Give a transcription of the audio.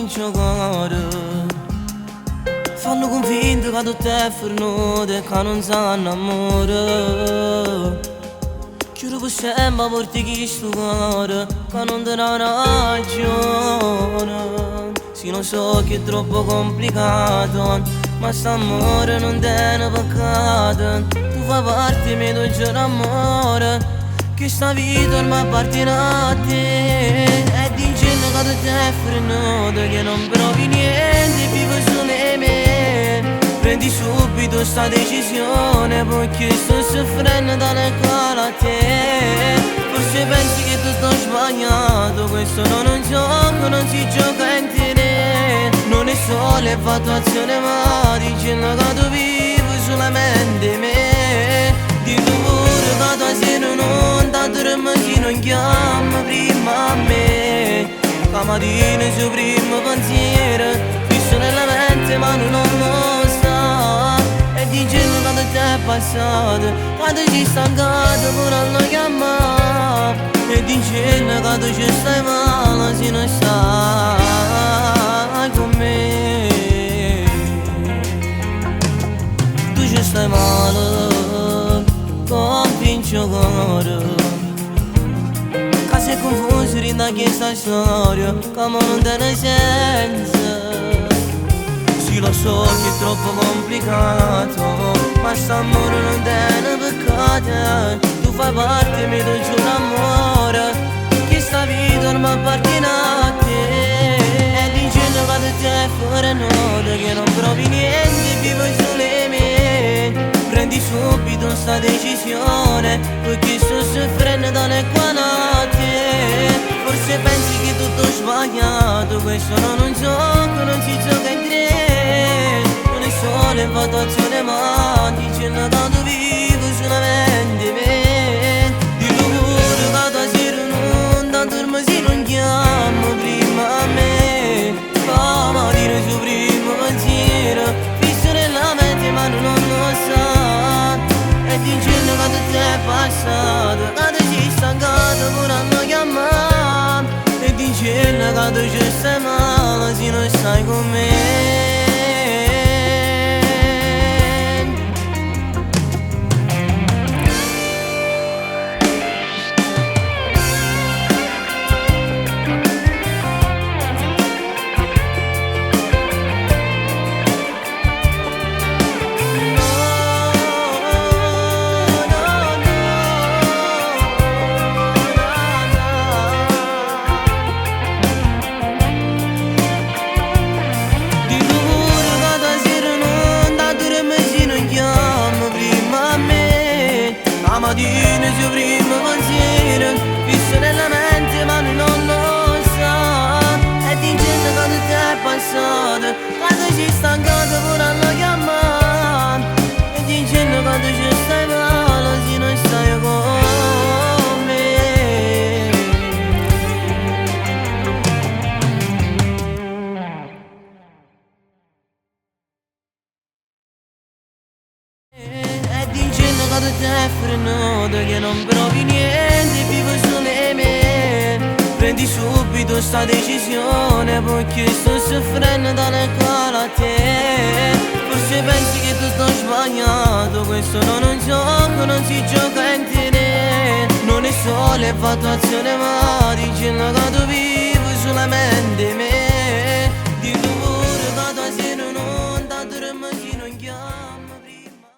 convincio cuore. Fanno convinto che tutto è fornuto e che non sanno amore. Giuro per sempre porti chi sto cuore, che non ti dà ragione. Sì, lo so che è troppo complicato, ma st'amore non è un peccato. Tu fai parte mia, tu giuro amore, che sta vita ormai appartiene a te. E dicendo che tutto è frenuto, che non provi niente, vivo solo in me. Prendi subito sta decisione, perché sto soffrendo dalle cuore a te. Forse pensi che tu sto sbagliato, questo non è un gioco, non si gioca in te. Non è solo infatuazione, ma dicendo che tu vivo solamente me. Di pure che tua sera non dormo se non chiama prima a me. La mattina il suo primo pensiero fisso nella mente ma non lo sa. E dicendo che tutto è passato, quando ci stancato pure a lo chiamare. E dicendo che tu ci stai male se non stai con me. Tu ci stai male, convincio cuore. Che sei confuso rinda questa storia, come non tiene senso. Sì, lo so che è troppo complicato, ma st'amore non tiene peccato. Tu fai parte mia, tu giuro amore, che sta vita ormai appartiene a te. E dicendo che tutto è fuori noto, che non provi niente, vivo solo in me. Prendi subito sta decisione, perché sto soffrendo dalle cuore a te. Forse pensi che tutto è sbagliato, questo non è un gioco, non si gioca in tre. Non è solo infatuazione, ma dicendo che tu vivo solamente me. Di pure che tua sera non dormo se non chiamo prima a me. La mattina il suo primo pensiero fisso nella mente ma non lo sa. E dicendo che tutto è passato, che tu sei stancato pure a lo chiamare. E dicendo che tu ci stai male se non stai con me. La mattina il suo primo pensiero fisso nella mente ma non lo sa. E dicendo che tutto è passato, quando ci stancato pure a lo chiamare. E dicendo che tu ci stai male se non stai con me. E dicendo che tutto è frenuto, che non provi niente, vivo solo in me. Prendi subito sta decisione, perché sto soffrendo dalle cuore a te. Forse pensi che tu sto sbagliato, questo non è un gioco, non si gioca in te. Non è solo infatuazione, ma